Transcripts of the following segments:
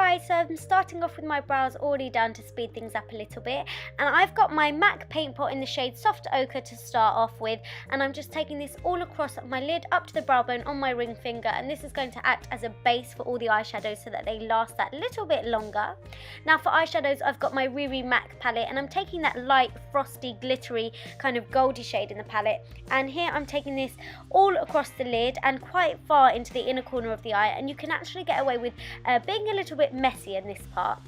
guys, so I'm starting off with my brows already done to speed things up a little bit, and I've got my MAC paint pot in the shade Soft Ochre to start off with, and I'm just taking this all across my lid up to the brow bone on my ring finger, and this is going to act as a base for all the eyeshadows so that they last that little bit longer. Now for eyeshadows, I've got my Riri MAC palette, and I'm taking that light, frosty, glittery kind of goldy shade in the palette, and here I'm taking this all across the lid and quite far into the inner corner of the eye, and you can actually get away with being a little bit messy in this part.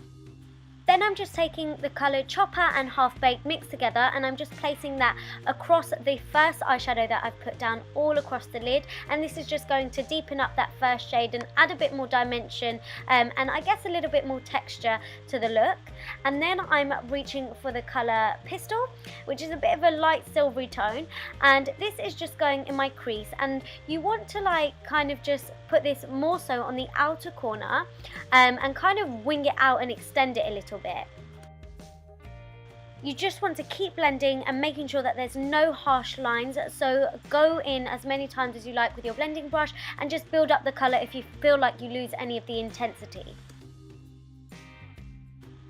Then I'm just taking the colour Chopper and Half Baked mixed together, and I'm just placing that across the first eyeshadow that I've put down all across the lid, and this is just going to deepen up that first shade and add a bit more dimension and I guess a little bit more texture to the look. And then I'm reaching for the colour Pistol, which is a bit of a light silvery tone, and this is just going in my crease, and you want to like kind of just put this more so on the outer corner and kind of wing it out and extend it a little bit. You just want to keep blending and making sure that there's no harsh lines, so go in as many times as you like with your blending brush and just build up the colour if you feel like you lose any of the intensity.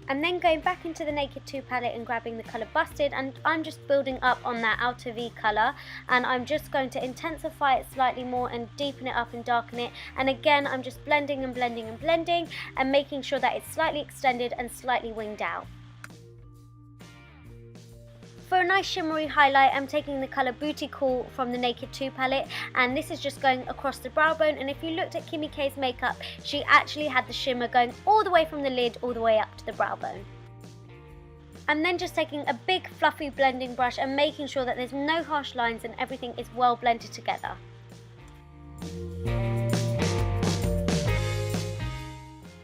And then going back into the Naked 2 palette and grabbing the colour Busted, and I'm just building up on that outer V colour, and I'm just going to intensify it slightly more and deepen it up and darken it, and again I'm just blending and blending and blending and making sure that it's slightly extended and slightly winged out. For a nice shimmery highlight, I'm taking the colour Booty Call from the Naked 2 palette, and this is just going across the brow bone, and if you looked at Kimmy K's makeup, she actually had the shimmer going all the way from the lid all the way up to the brow bone. And then just taking a big fluffy blending brush and making sure that there's no harsh lines and everything is well blended together.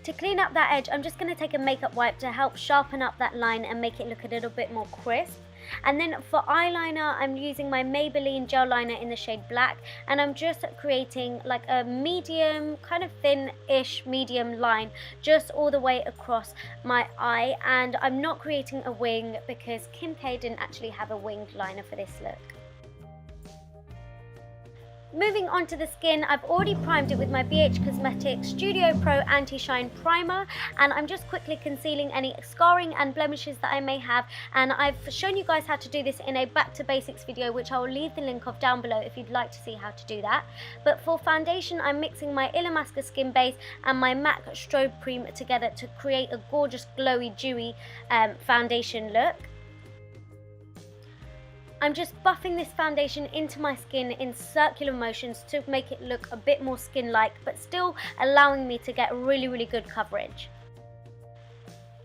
To clean up that edge, I'm just going to take a makeup wipe to help sharpen up that line and make it look a little bit more crisp. And then for eyeliner, I'm using my Maybelline gel liner in the shade Black, and I'm just creating like a medium, kind of thin-ish medium line just all the way across my eye, and I'm not creating a wing because Kim K didn't actually have a winged liner for this look. Moving on to the skin, I've already primed it with my BH Cosmetics Studio Pro Anti-Shine Primer, and I'm just quickly concealing any scarring and blemishes that I may have, and I've shown you guys how to do this in a Back to Basics video, which I will leave the link of down below if you'd like to see how to do that. But for foundation, I'm mixing my Illamasqua Skin Base and my MAC Strobe Cream together to create a gorgeous glowy dewy foundation look. I'm just buffing this foundation into my skin in circular motions to make it look a bit more skin-like, but still allowing me to get really good coverage.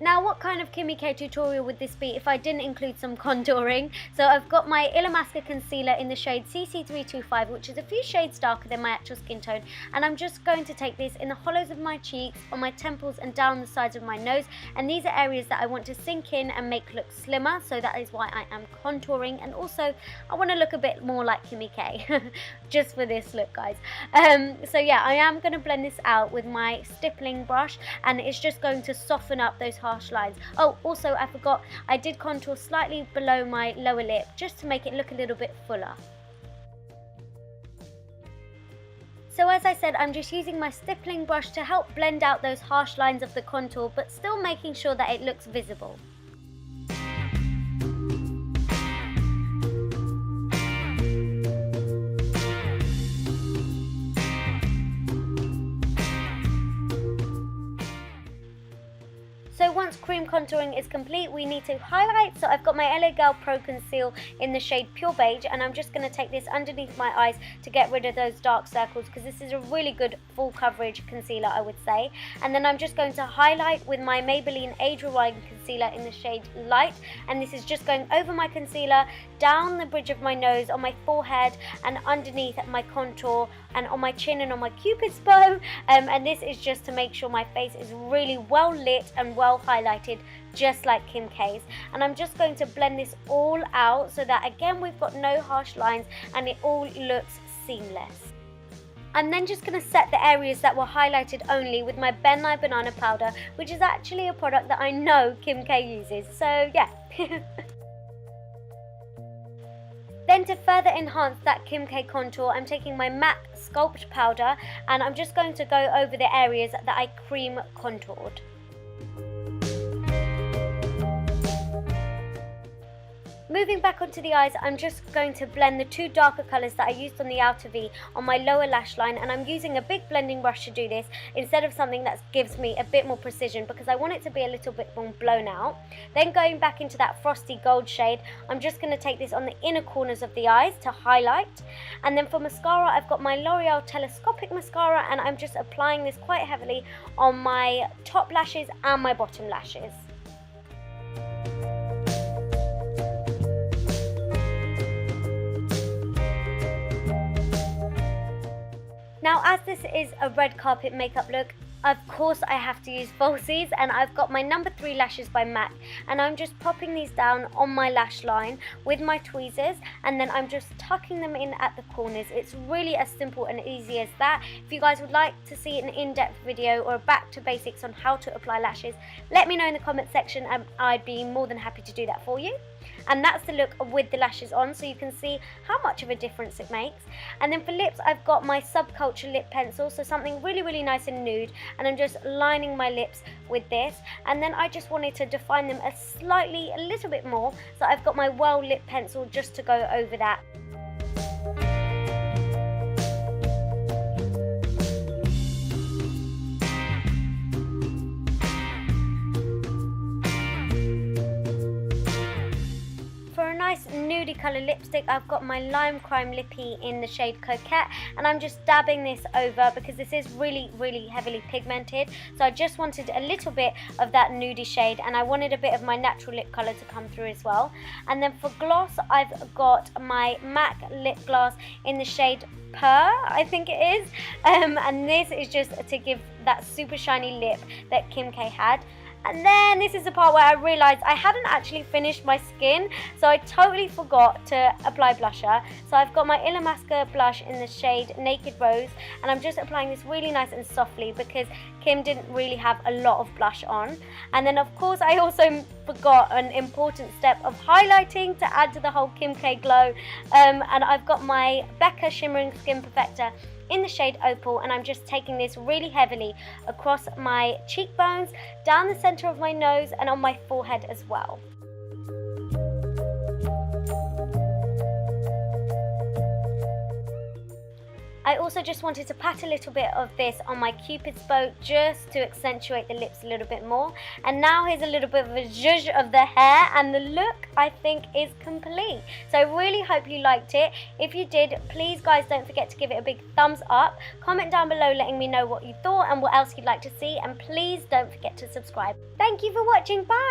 Now, what kind of Kimmy K tutorial would this be if I didn't include some contouring? So I've got my Illamasqua concealer in the shade CC325, which is a few shades darker than my actual skin tone, and I'm just going to take this in the hollows of my cheeks, on my temples and down the sides of my nose, and these are areas that I want to sink in and make look slimmer, so that is why I am contouring, and also I want to look a bit more like Kimmy K, just for this look, guys. So yeah, I am going to blend this out with my stippling brush, and it's just going to soften up those harsh lines. Oh, also I forgot, I did contour slightly below my lower lip just to make it look a little bit fuller. So as I said, I'm just using my stippling brush to help blend out those harsh lines of the contour, but still making sure that it looks visible. So once cream contouring is complete, we need to highlight. So I've got my LA Girl Pro Conceal in the shade Pure Beige, and I'm just going to take this underneath my eyes to get rid of those dark circles, because this is a really good full coverage concealer, I would say. And then I'm just going to highlight with my Maybelline Age Rewind Concealer in the shade Light, and this is just going over my concealer, down the bridge of my nose, on my forehead, and underneath my contour, and on my chin and on my cupid's bow, and this is just to make sure my face is really well lit and well highlighted, just like Kim K's. And I'm just going to blend this all out so that again we've got no harsh lines and it all looks seamless. I'm then just going to set the areas that were highlighted only with my Ben Nye Banana Powder, which is actually a product that I know Kim K uses, so yeah. Then to further enhance that Kim K contour, I'm taking my MAC Sculpt Powder and I'm just going to go over the areas that I cream contoured. Moving back onto the eyes, I'm just going to blend the two darker colours that I used on the outer V on my lower lash line, and I'm using a big blending brush to do this instead of something that gives me a bit more precision because I want it to be a little bit more blown out. Then going back into that frosty gold shade, I'm just going to take this on the inner corners of the eyes to highlight. And then for mascara, I've got my L'Oreal Telescopic Mascara, and I'm just applying this quite heavily on my top lashes and my bottom lashes. Now, as this is a red carpet makeup look, of course I have to use falsies, and I've got my number 3 lashes by MAC, and I'm just popping these down on my lash line with my tweezers, and then I'm just tucking them in at the corners. It's really as simple and easy as that. If you guys would like to see an in-depth video or a back to basics on how to apply lashes, let me know in the comment section and I'd be more than happy to do that for you. And that's the look with the lashes on, so you can see how much of a difference it makes. And then for lips, I've got my Subculture lip pencil, so something really nice and nude, and I'm just lining my lips with this. And then I just wanted to define them a little bit more, so I've got my Well lip pencil just to go over that. Nice nudie colour lipstick, I've got my Lime Crime Lippy in the shade Coquette, and I'm just dabbing this over because this is really heavily pigmented, so I just wanted a little bit of that nudie shade, and I wanted a bit of my natural lip colour to come through as well. And then for gloss, I've got my MAC lip gloss in the shade Pear, I think it is, and this is just to give that super shiny lip that Kim K had. And then this is the part where I realised I hadn't actually finished my skin, so I totally forgot to apply blusher. So I've got my Illamasqua blush in the shade Naked Rose, and I'm just applying this really nice and softly because Kim didn't really have a lot of blush on. And then of course I also forgot an important step of highlighting to add to the whole Kim K glow, and I've got my Becca Shimmering Skin Perfector in the shade Opal, and I'm just taking this really heavily across my cheekbones, down the centre of my nose, and on my forehead as well. I also just wanted to pat a little bit of this on my Cupid's bow just to accentuate the lips a little bit more. And now here's a little bit of a zhuzh of the hair, and the look I think is complete. So I really hope you liked it. If you did, please guys don't forget to give it a big thumbs up. Comment down below letting me know what you thought and what else you'd like to see, and please don't forget to subscribe. Thank you for watching. Bye!